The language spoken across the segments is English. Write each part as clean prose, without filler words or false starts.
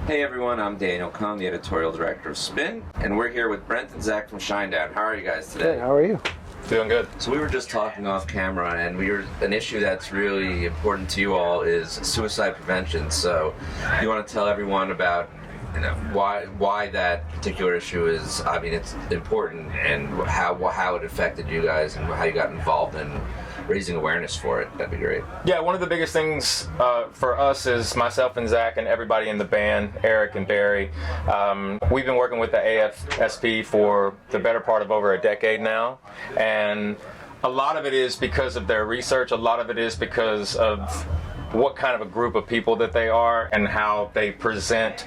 Hey everyone, I'm Daniel Cohn, the editorial director of Spin, and we're here with Brent and Zach from Shinedown. How are you guys today? Hey, how are you? Doing good. So we were just talking off camera, and an issue that's really important to you all is suicide prevention. So you want to tell everyone about why that particular issue is, it's important, and how it affected you guys and how you got involved in raising awareness for it. That'd be great. Yeah, one of the biggest things for us is myself and Zach and everybody in the band, Eric and Barry. We've been working with the AFSP for the better part of over a decade now, and a lot of it is because of their research. A lot of it is because of what kind of a group of people that they are and how they present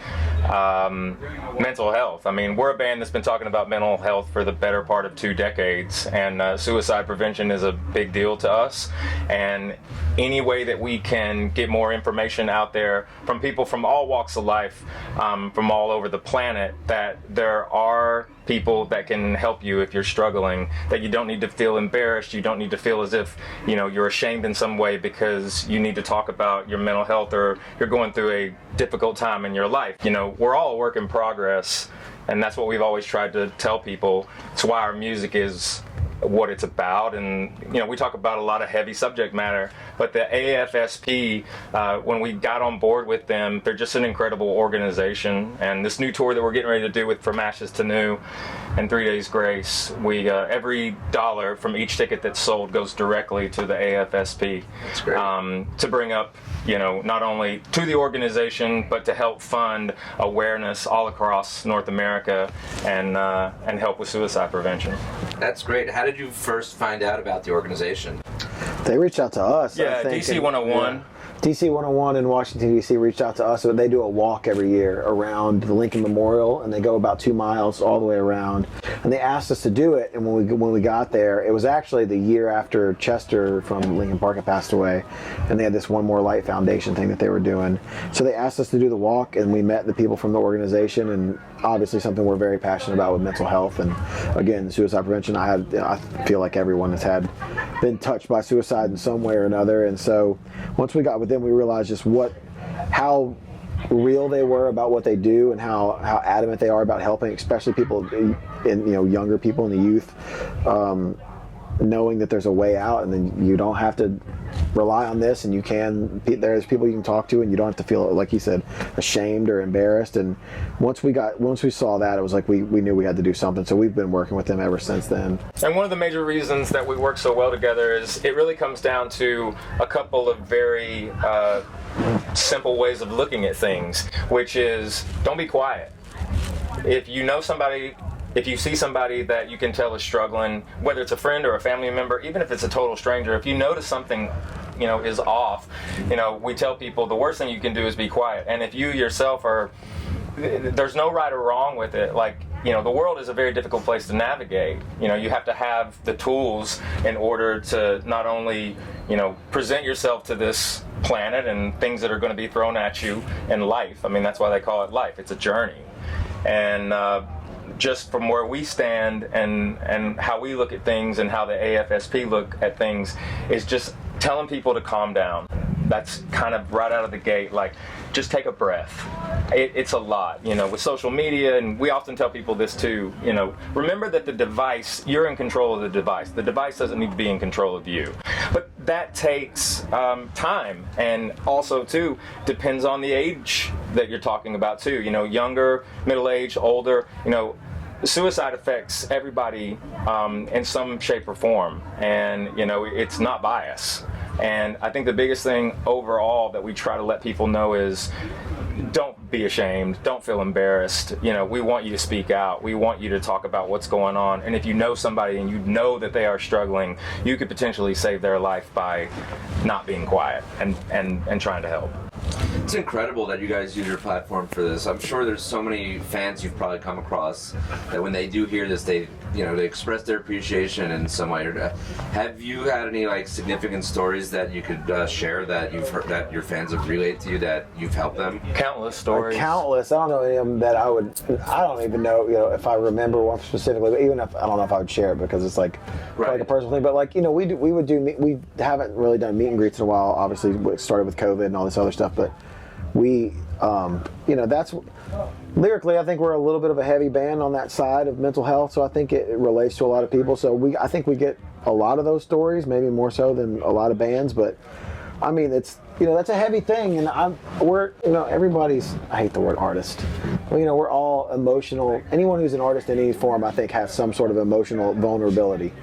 mental health. I mean, we're a band that's been talking about mental health for the better part of 2 decades, and suicide prevention is a big deal to us. And any way that we can get more information out there from people from all walks of life, from all over the planet, that there are people that can help you if you're struggling, that you don't need to feel embarrassed, you don't need to feel as if you're ashamed in some way because you need to talk about your mental health or you're going through a difficult time in your life. We're all a work in progress, and that's what we've always tried to tell people. It's why our music is what it's about, and we talk about a lot of heavy subject matter, but the AFSP, when we got on board with them, they're just an incredible organization. And this new tour that we're getting ready to do with From Ashes to New and 3 Days Grace, we every dollar from each ticket that's sold goes directly to the AFSP. That's great. To bring up not only to the organization, but to help fund awareness all across North America and help with suicide prevention. That's great. How did you first find out about the organization? They reached out to us. Yeah, I think, DC 101. Yeah. DC 101 in Washington, D.C. reached out to us. So they do a walk every year around the Lincoln Memorial, and they go about 2 miles all the way around. And they asked us to do it, and when we got there, it was actually the year after Chester from Lincoln Park had passed away, and they had this One More Light Foundation thing that they were doing. So they asked us to do the walk, and we met the people from the organization, and obviously something we're very passionate about with mental health and, again, suicide prevention. I feel like everyone has been touched by suicide in some way or another, and so once we got with them, we realized just how real they were about what they do and how adamant they are about helping, especially people in younger people in the youth, knowing that there's a way out, and then you don't have to rely on this, and there's people you can talk to, and you don't have to feel, like he said, ashamed or embarrassed. And once we saw that, it was like we knew we had to do something. So we've been working with them ever since then. And one of the major reasons that we work so well together is it really comes down to a couple of very simple ways of looking at things, which is don't be quiet. If you see somebody that you can tell is struggling, whether it's a friend or a family member, even if it's a total stranger, if you notice something is off, we tell people the worst thing you can do is be quiet. And if you yourself there's no right or wrong with it. The world is a very difficult place to navigate. You have to have the tools in order to not only present yourself to this planet and things that are going to be thrown at you in life. That's why they call it life. It's a journey. And just from where we stand and how we look at things and how the AFSP look at things is just telling people to calm down. That's kind of right out of the gate, just take a breath. It's a lot, with social media, and we often tell people this too, remember that the device, you're in control of the device. The device doesn't need to be in control of you. But that takes time, and also too, depends on the age that you're talking about too. Younger, middle-aged, older, suicide affects everybody in some shape or form, and it's not bias. And I think the biggest thing overall that we try to let people know is don't be ashamed, don't feel embarrassed. We want you to speak out, we want you to talk about what's going on, and if you know somebody and you know that they are struggling, you could potentially save their life by not being quiet and trying to help. It's incredible that you guys use your platform for this. I'm sure there's so many fans you've probably come across that when they do hear this, they express their appreciation in some way. Have you had any significant stories that you could share that you've heard that your fans have relayed to you that you've helped them? Countless stories. Countless. I don't know any of them that I don't even know, if I remember one specifically, but even if I don't know if I would share it because it's like a personal thing. But we haven't really done meet and greets in a while. Obviously, it started with COVID and all this other stuff, but we That's lyrically, I think we're a little bit of a heavy band on that side of mental health, so I think it relates to a lot of people. So I think we get a lot of those stories, maybe more so than a lot of bands, but I mean, it's, that's a heavy thing, and everybody's, I hate the word artist. Well, we're all emotional. Anyone who's an artist in any form, I think, has some sort of emotional vulnerability.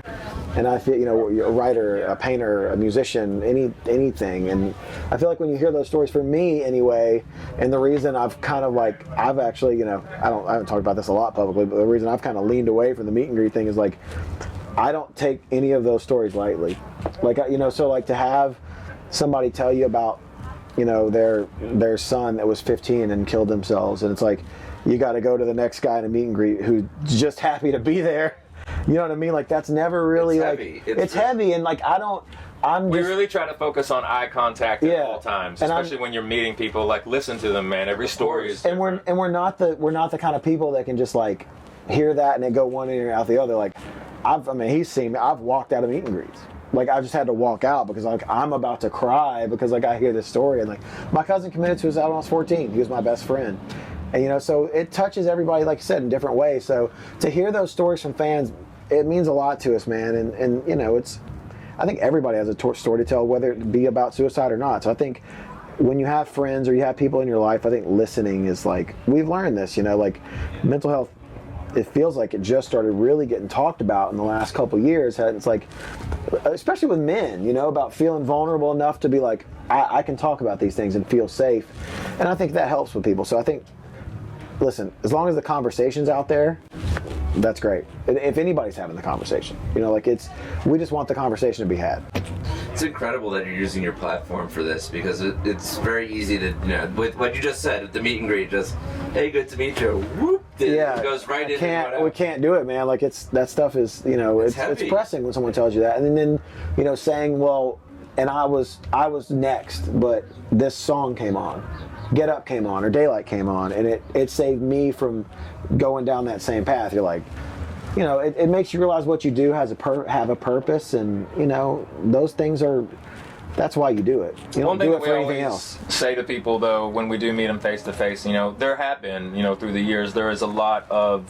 And I feel, you're a writer, a painter, a musician, anything. And I feel like when you hear those stories, for me anyway, and the reason I've kind of I've actually, I haven't talked about this a lot publicly, but the reason I've kind of leaned away from the meet and greet thing is I don't take any of those stories lightly. So to have somebody tell you about, their son that was 15 and killed themselves, and it's you got to go to the next guy in a meet and greet who's just happy to be there. You know what I mean? That's never really it's heavy, and we really try to focus on eye contact at all times, especially when you're meeting people. Listen to them, man. Every story is different. And we're not the kind of people that can just hear that and they go one ear out the other. He's seen me. I've walked out of meet and greets. I just had to walk out because I'm about to cry because I hear this story, and my cousin committed suicide when I was 14. He was my best friend. And so it touches everybody, like you said, in different ways. So to hear those stories from fans, it means a lot to us, man. And it's, I think everybody has a story to tell, whether it be about suicide or not. So I think when you have friends or you have people in your life, I think listening is we've learned this, mental health. It feels like it just started really getting talked about in the last couple of years. It's especially with men, about feeling vulnerable enough to be I can talk about these things and feel safe. And I think that helps with people. So I think, listen, as long as the conversation's out there, that's great. If anybody's having the conversation, we just want the conversation to be had. It's incredible that you're using your platform for this, because it's very easy to, with what you just said at the meet and greet, just, hey, good to meet you, whoop, it goes right in. We can't do it, man. That stuff is, it's pressing when someone tells you that. And then, saying, well, and I was next, but this song came on. Get Up came on, or Daylight came on, and it saved me from going down that same path. You're it makes you realize what you do have a purpose, and those things that's why you do it. You don't do it for anything else. Say to people, though, when we do meet them face to face, there have been, through the years, there is a lot of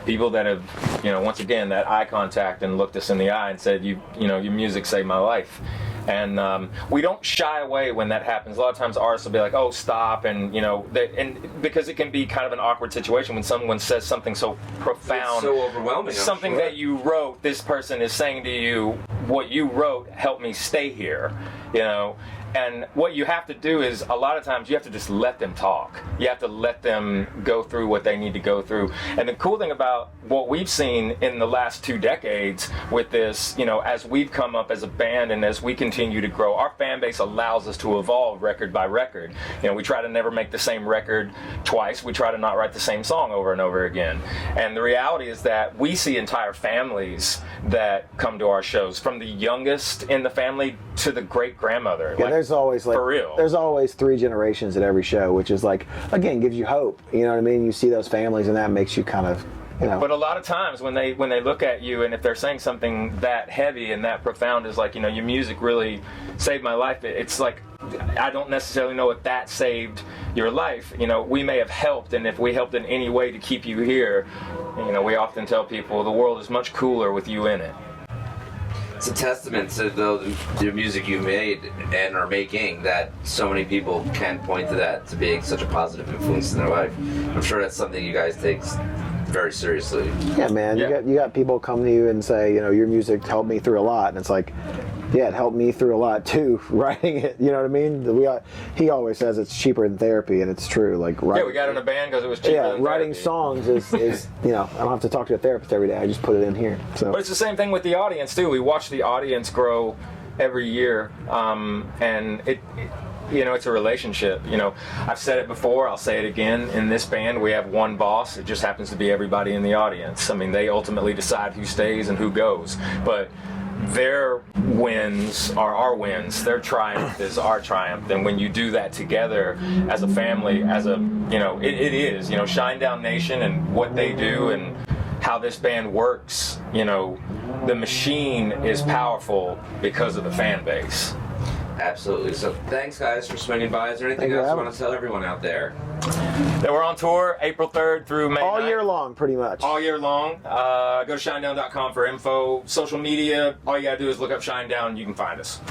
people that have, once again, that eye contact and looked us in the eye and said, your music saved my life. And we don't shy away when that happens. A lot of times artists will be like, oh, stop, and because it can be kind of an awkward situation when someone says something so profound, it's so overwhelming, something that you wrote, this person is saying to you, what you wrote helped me stay here, And what you have to do is, a lot of times, you have to just let them talk. You have to let them go through what they need to go through. And the cool thing about what we've seen in the last 2 decades with this, as we've come up as a band and as we continue to grow, our fan base allows us to evolve record by record. We try to never make the same record twice. We try to not write the same song over and over again. And the reality is that we see entire families that come to our shows, from the youngest in the family to the great-grandmother. Yeah, there's always for real. There's always 3 generations at every show, which is again, gives you hope. You know what I mean? You see those families, and that makes you kind of, But a lot of times when they look at you, and if they're saying something that heavy and that profound as your music really saved my life, it's I don't necessarily know if that saved your life. We may have helped, and if we helped in any way to keep you here, we often tell people the world is much cooler with you in it. It's a testament to the music you made and are making, that so many people can point to that, to being such a positive influence in their life. I'm sure that's something you guys take very seriously. Yeah, man. Yeah. You got people come to you and say, your music helped me through a lot, and it's yeah, it helped me through a lot too, writing it. You know what I mean? He always says it's cheaper than therapy, and it's true. We got in a band because it was cheaper than writing therapy. Songs is I don't have to talk to a therapist every day. I just put it in here. So. But it's the same thing with the audience too. We watch the audience grow every year, and it's a relationship. I've said it before, I'll say it again. In this band, we have one boss. It just happens to be everybody in the audience. They ultimately decide who stays and who goes. But their wins are our wins. Their triumph is our triumph. And when you do that together as a family, it is, Shinedown Nation and what they do and how this band works, the machine is powerful because of the fan base. Absolutely. So thanks, guys, for swinging by. Is there anything Thank you else for you having want to tell everyone out there? That we're on tour April 3rd through May All 9th. year long, pretty much. All year long. Go to shinedown.com for info. Social media, all you gotta do is look up Shinedown and you can find us.